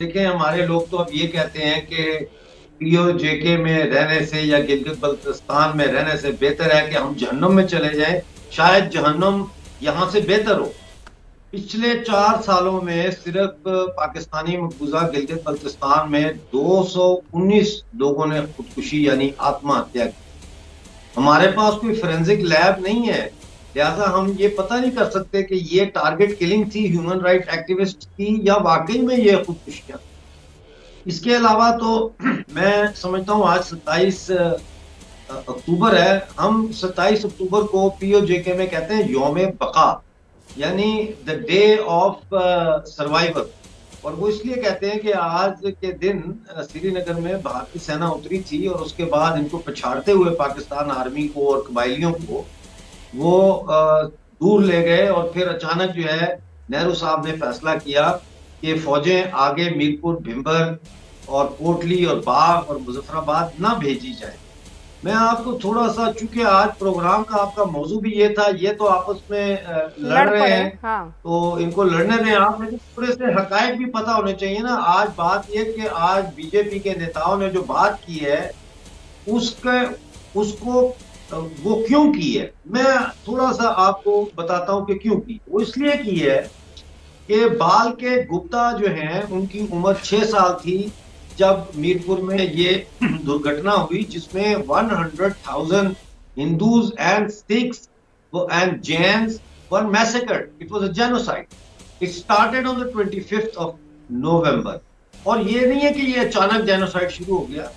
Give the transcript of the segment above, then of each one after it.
देखें, हमारे लोग तो अब ये कहते हैं कि पीओजेके में रहने से या गिलगित बल्तिस्तान में रहने से बेहतर है कि हम जहन्नुम में चले जाएं। शायद जहन्नुम यहां से बेहतर हो। पिछले 4 सालों में सिर्फ पाकिस्तानी मकबूजा गिलगित बल्तिस्तान में 219 लोगों ने खुदकुशी यानी आत्महत्या की। हमारे पास कोई फोरेंसिक लैब नहीं है, लिहाजा हम ये पता नहीं कर सकते कि ये टारगेट किलिंग थी ह्यूमन राइट एक्टिविस्ट की या वाकई में ये खुदकुशियां। इसके अलावा तो मैं समझता हूँ आज 27 अक्टूबर है। हम 27 अक्टूबर को पीओजेके में कहते हैं यौम बका, यानी द डे ऑफ सर्वाइवल। और वो इसलिए कहते हैं कि आज के दिन श्रीनगर में भारतीय सेना उतरी थी और उसके बाद इनको पछाड़ते हुए पाकिस्तान आर्मी को और कबायलियों को वो दूर ले गए। और फिर अचानक जो है नेहरू साहब ने फैसला किया कि फौजें आगे मीरपुर, भिंबर और कोटली और बाग और मुजफ्फराबाद ना भेजी जाए। मैं आपको थोड़ा सा, चूंकि आज प्रोग्राम का आपका मौजू भी ये था, ये तो आपस में लड़ लड़ रहे पड़े, हैं हाँ। तो इनको लड़ने दें आप, लेकिन थोड़े से हकायक भी पता होने चाहिए ना। आज बात ये कि आज बीजेपी के नेताओं ने जो बात की है उसके उसको वो क्यों की है, मैं थोड़ा सा आपको बताता हूं कि क्यों की। वो इसलिए की है कि बाल के गुप्ता जो हैं उनकी उम्र 6 साल थी जब मीरपुर में ये दुर्घटना हुई जिसमें 100,000 Hindus and Sikhs and Jains were massacred. It was a genocide. It started on the 25th of November। और ये नहीं है कि ये अचानक जेनोसाइड शुरू हो गया।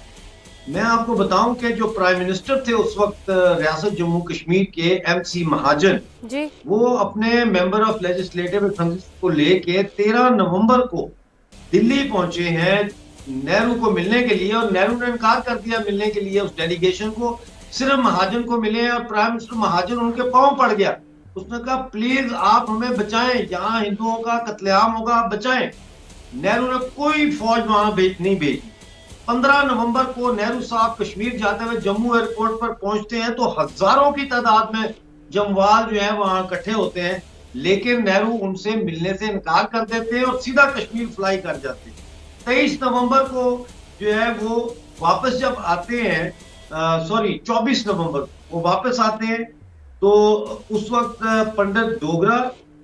मैं आपको बताऊं कि जो प्राइम मिनिस्टर थे उस वक्त रियासत जम्मू कश्मीर के, एमसी महाजन, जी। वो अपने मेंबर ऑफ लेजिस्लेटिव असेंबली को लेके 13 नवंबर को दिल्ली पहुंचे हैं नेहरू को मिलने के लिए। और नेहरू ने इनकार कर दिया मिलने के लिए उस डेलीगेशन को, सिर्फ महाजन को मिले। और प्राइम मिनिस्टर महाजन उनके पांव पड़ गया। उसने कहा प्लीज आप हमें बचाएं, यहाँ हिंदुओं का कत्लेआम होगा, आप बचाएं। नेहरू ने कोई फौज वहां नहीं भेजी। 15 नवंबर को नेहरू साहब कश्मीर जाते हुए जम्मू एयरपोर्ट पर पहुंचते हैं तो हजारों की तादाद में जमवाल जो है वहां इकट्ठे होते हैं। लेकिन नेहरू उनसे मिलने से इनकार कर देते हैं और सीधा कश्मीर फ्लाई कर जाते हैं। 23 नवंबर को जो है वो वापस जब आते हैं, सॉरी 24 नवंबर वो वापस आते हैं, तो उस वक्त पंडित डोगरा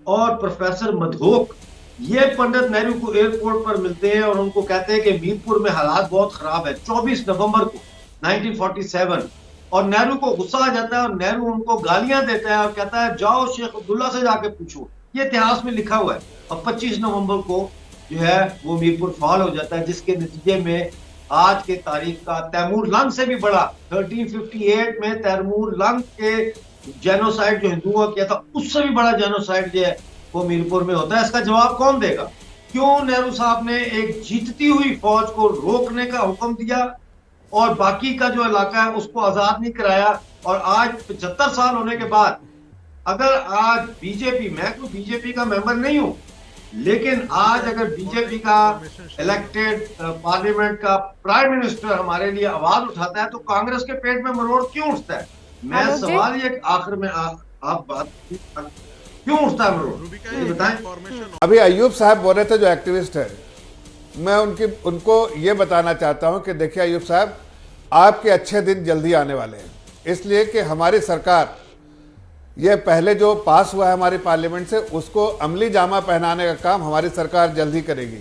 और प्रोफेसर मधोक ये पंडित नेहरू को एयरपोर्ट पर मिलते हैं और उनको कहते हैं कि मीरपुर में हालात बहुत खराब है। 24 नवंबर को 1947। और नेहरू को गुस्सा आ जाता है और नेहरू उनको गालियां देता है और कहता है जाओ शेख अब्दुल्ला से जाके पूछो, ये इतिहास में लिखा हुआ है। और 25 नवंबर को जो है वो मीरपुर फॉल हो जाता है, जिसके नतीजे में आज के तारीख का तैमूर लंग से भी बड़ा 1358 में तैमूर लंग के जेनोसाइड जो हिंदुओं का किया था उससे भी बड़ा जेनोसाइड जो है वो मीरपुर में होता है। इसका जवाब कौन देगा? क्यों नेहरू साहब ने एक जीतती हुई फौज को रोकने का हुक्म दिया और बाकी का जो इलाका है उसको आजाद नहीं कराया? और आज 75 साल होने के बाद अगर आज बीजेपी, मैं तो बीजेपी का मेंबर नहीं हूं, लेकिन आज अगर बीजेपी का इलेक्टेड पार्लियामेंट का प्राइम मिनिस्टर हमारे लिए आवाज उठाता है तो कांग्रेस के पेट में मरोड़ क्यों उठता है? मैं आलोक जी। सवाल ये आखिर में आप बात क्यों उठता है मरोड़, ये बताएं। अभी अयूब साहब बोल रहे थे जो एक्टिविस्ट है, मैं उनको ये बताना चाहता हूं कि देखिए अयूब साहब, आपके अच्छे दिन जल्दी आने वाले हैं। इसलिए कि हमारी सरकार ये पहले जो पास हुआ है हमारी पार्लियामेंट से उसको अमली जामा पहनाने का काम हमारी सरकार जल्दी करेगी।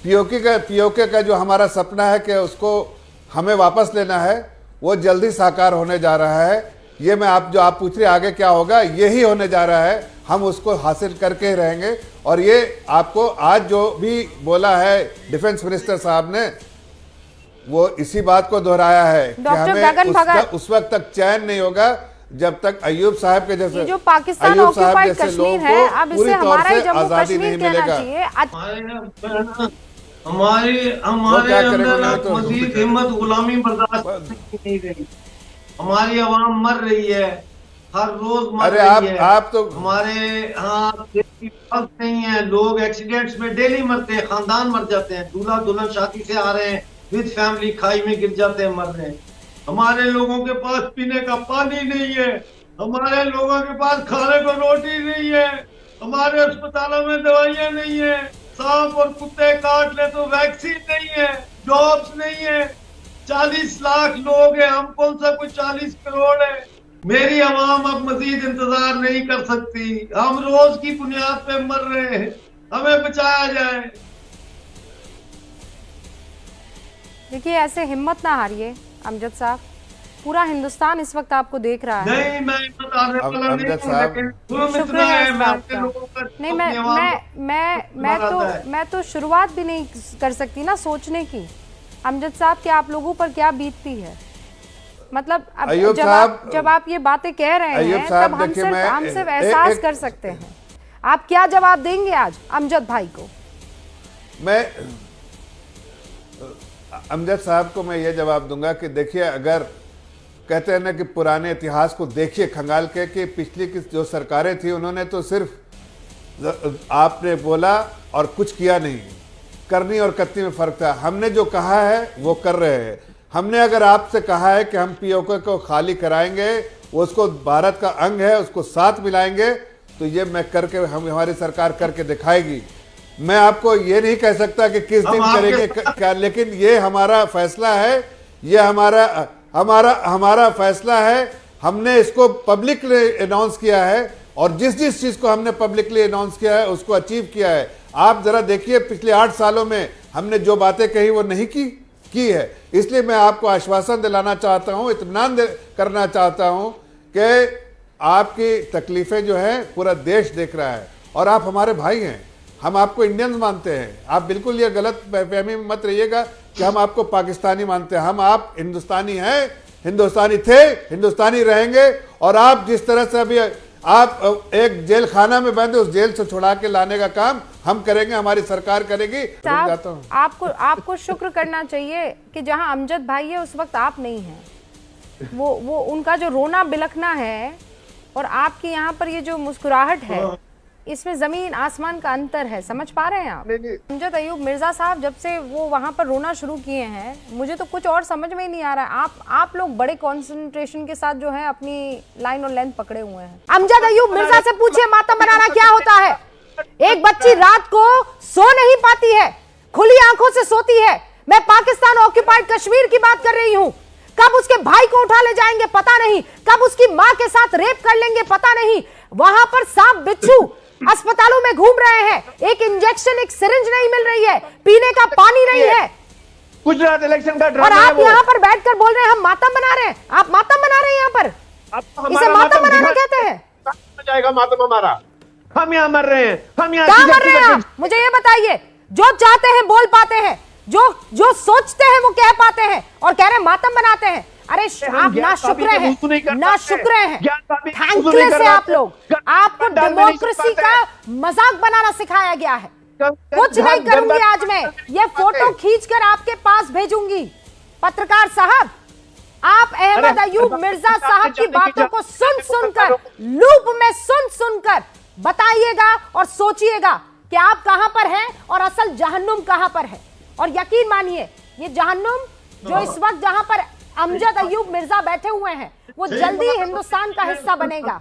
पीओके का जो हमारा सपना है कि उसको हमें वापस लेना है वो जल्दी साकार होने जा रहा है। ये मैं जो आप पूछ रहे आगे क्या होगा, यही होने जा रहा है। हम उसको हासिल करके ही रहेंगे। और ये आपको आज जो भी बोला है डिफेंस मिनिस्टर साहब ने, वो इसी बात को दोहराया है कि डॉक्टर हमें गगन भगत, उस वक्त तक चैन नहीं होगा जब तक अयूब साहब के जैसे, ये जो पाकिस्तान अयूब साहब ऑक्युपाइड जैसे कश्मीर लोगों है, को अब पूरी इससे तौर हमारा ही से जम्मू आजादी कश्मीर नहीं कहना मिलेगा। चाहिए। हमारे वो क्या हमारे करेंगे, अंदर उन्होंने अब तो मजीद हिम्मत गुलामी बर्दाश्त नहीं रही। हमारी आवाम मर रही है, हर रोज मर अरे रही है। आप तो हमारे यहाँ नहीं है, लोग एक्सीडेंट्स में डेली मरते हैं, खानदान मर जाते हैं। दूल्हा दुल्हन शादी से आ रहे हैं, विद फैमिली खाई में गिर जाते हैं, मर रहे हैं। हमारे लोगों के पास पीने का पानी नहीं है, हमारे लोगों के पास खाने को रोटी नहीं है, हमारे अस्पतालों में दवाइयां नहीं है। सांप और कुत्ते काट ले तो वैक्सीन नहीं है, जॉब्स नहीं है, 40 लाख लोग हैं, हम कौन सा कोई 40 करोड़ है। मेरी आवाम अब मजीद इंतजार नहीं कर सकती, हम रोज की बुनियाद पे मर रहे हैं, हमें बचाया जाए। देखिए, ऐसे हिम्मत ना हारिए अमजद साहब, पूरा हिंदुस्तान इस वक्त आपको देख रहा है। नहीं, मैं हिम्मत हारने वाला नहीं अमजद हूं, साहब, लेकिन जुल्म इतना शुक्रिया है, इस मैं बात अपने का। लोगों का नहीं, अपनी आवाम को मैं तो शुरुआत भी नहीं कर सकती ना सोचने की, अमजद साहब कि आप लोगों पर क्या बीतती है। मतलब अब जब आप ये बातें कह रहे हैं तब हम सिर्फ एहसास कर सकते हैं। आप क्या जवाब देंगे आज अमजद भाई को? मैं अमजद साहब को मैं ये जवाब दूंगा कि देखिए, अगर कहते हैं ना कि पुराने इतिहास को देखिए खंगाल के कि पिछली की जो सरकारें थी उन्होंने तो सिर्फ आपने बोला और कुछ किया नहीं, करनी और कतनी में फर्क था। हमने जो कहा है वो कर रहे हैं। हमने अगर आपसे कहा है कि हम पीओके को खाली कराएंगे, वो उसको भारत का अंग है, उसको साथ मिलाएंगे, तो ये मैं करके हमारी सरकार करके दिखाएगी। मैं आपको ये नहीं कह सकता कि किस दिन करेंगे क्या, लेकिन ये हमारा फैसला है, ये हमारा फैसला है। हमने इसको पब्लिकली अनाउंस किया है और जिस चीज को हमने पब्लिकली अनाउंस किया है उसको अचीव किया है। आप जरा देखिए, पिछले 8 सालों में हमने जो बातें कही वो नहीं की है। इसलिए मैं आपको आश्वासन दिलाना चाहता हूं, इत्मीनान करना चाहता हूं कि आपकी तकलीफें जो हैं पूरा देश देख रहा है और आप हमारे भाई हैं, हम आपको इंडियंस मानते हैं। आप बिल्कुल ये गलत फहमी में मत रहिएगा कि हम आपको पाकिस्तानी मानते हैं। आप हिंदुस्तानी हैं, हिंदुस्तानी थे, हिंदुस्तानी रहेंगे। और आप जिस तरह से अभी आप एक जेल खाना में बंद, उस जेल से छुड़ा के लाने का काम हम करेंगे, हमारी सरकार करेगी। जाता हूं। आपको शुक्र करना चाहिए कि जहां अमजद भाई है उस वक्त आप नहीं हैं। वो उनका जो रोना बिलखना है और आपकी यहाँ पर ये जो मुस्कुराहट है, इसमें जमीन आसमान का अंतर है। समझ पा रहे हैं आप? अमजद अयूब मिर्जा साहब जब से वो वहां पर रोना शुरू किए हैं, मुझे तो कुछ और समझ में ही नहीं आ रहा है। आप लोग बड़े कंसंट्रेशन के साथ जो है अपनी लाइन और लेंथ पकड़े हुए हैं। अमजद अयूब मिर्जा से पूछिए मातम मनाना क्या होता है। एक बच्ची रात को सो नहीं पाती है, खुली आंखों से सोती है। मैं पाकिस्तान ऑक्युपाइड कश्मीर की बात कर रही हूं। कब उसके भाई को उठा ले जाएंगे पता नहीं, कब उसकी मां के साथ रेप कर लेंगे पता नहीं। वहां पर सांप बिच्छू अस्पतालों में घूम रहे हैं, एक इंजेक्शन, एक सिरिंज नहीं मिल रही है, पीने का पानी नहीं है। गुजरात इलेक्शन का और आप यहाँ पर बैठकर बोल रहे हैं हम मातम बना रहे हैं। आप मातम बना रहे हैं यहाँ पर, इसे मातम बनाना कहते हैं। जाएगा मातम हमारा, हम यहाँ मर रहे हैं, हम यहाँ कहाँ मर रहे हैं आप? मुझे ये बताइए। जो चाहते हैं बोल पाते हैं, जो सोचते हैं वो कह पाते हैं, और कह रहे हैं मातम बनाते हैं। अरे आप ना शुक्र हैं, ना शुक्र हैं, थैंकलेस है आप लोग। आपको डेमोक्रेसी का मजाक बनाना सिखाया गया है। कुछ नहीं करूंगी आज मैं, ये फोटो खींचकर आपके पास भेजूंगी। पत्रकार साहब, आप अहमद अयूब मिर्जा साहब की बातों को सुनकर, लूप में सुनकर बताइएगा और सोचिएगा कि आप कहां पर हैं और असल जहन्नुम कहां पर है। और यकीन मानिए, ये जहन्नुम जो इस वक्त जहां पर अमजद अयूब मिर्जा बैठे हुए हैं, वो जल्दी हिंदुस्तान का हिस्सा बनेगा।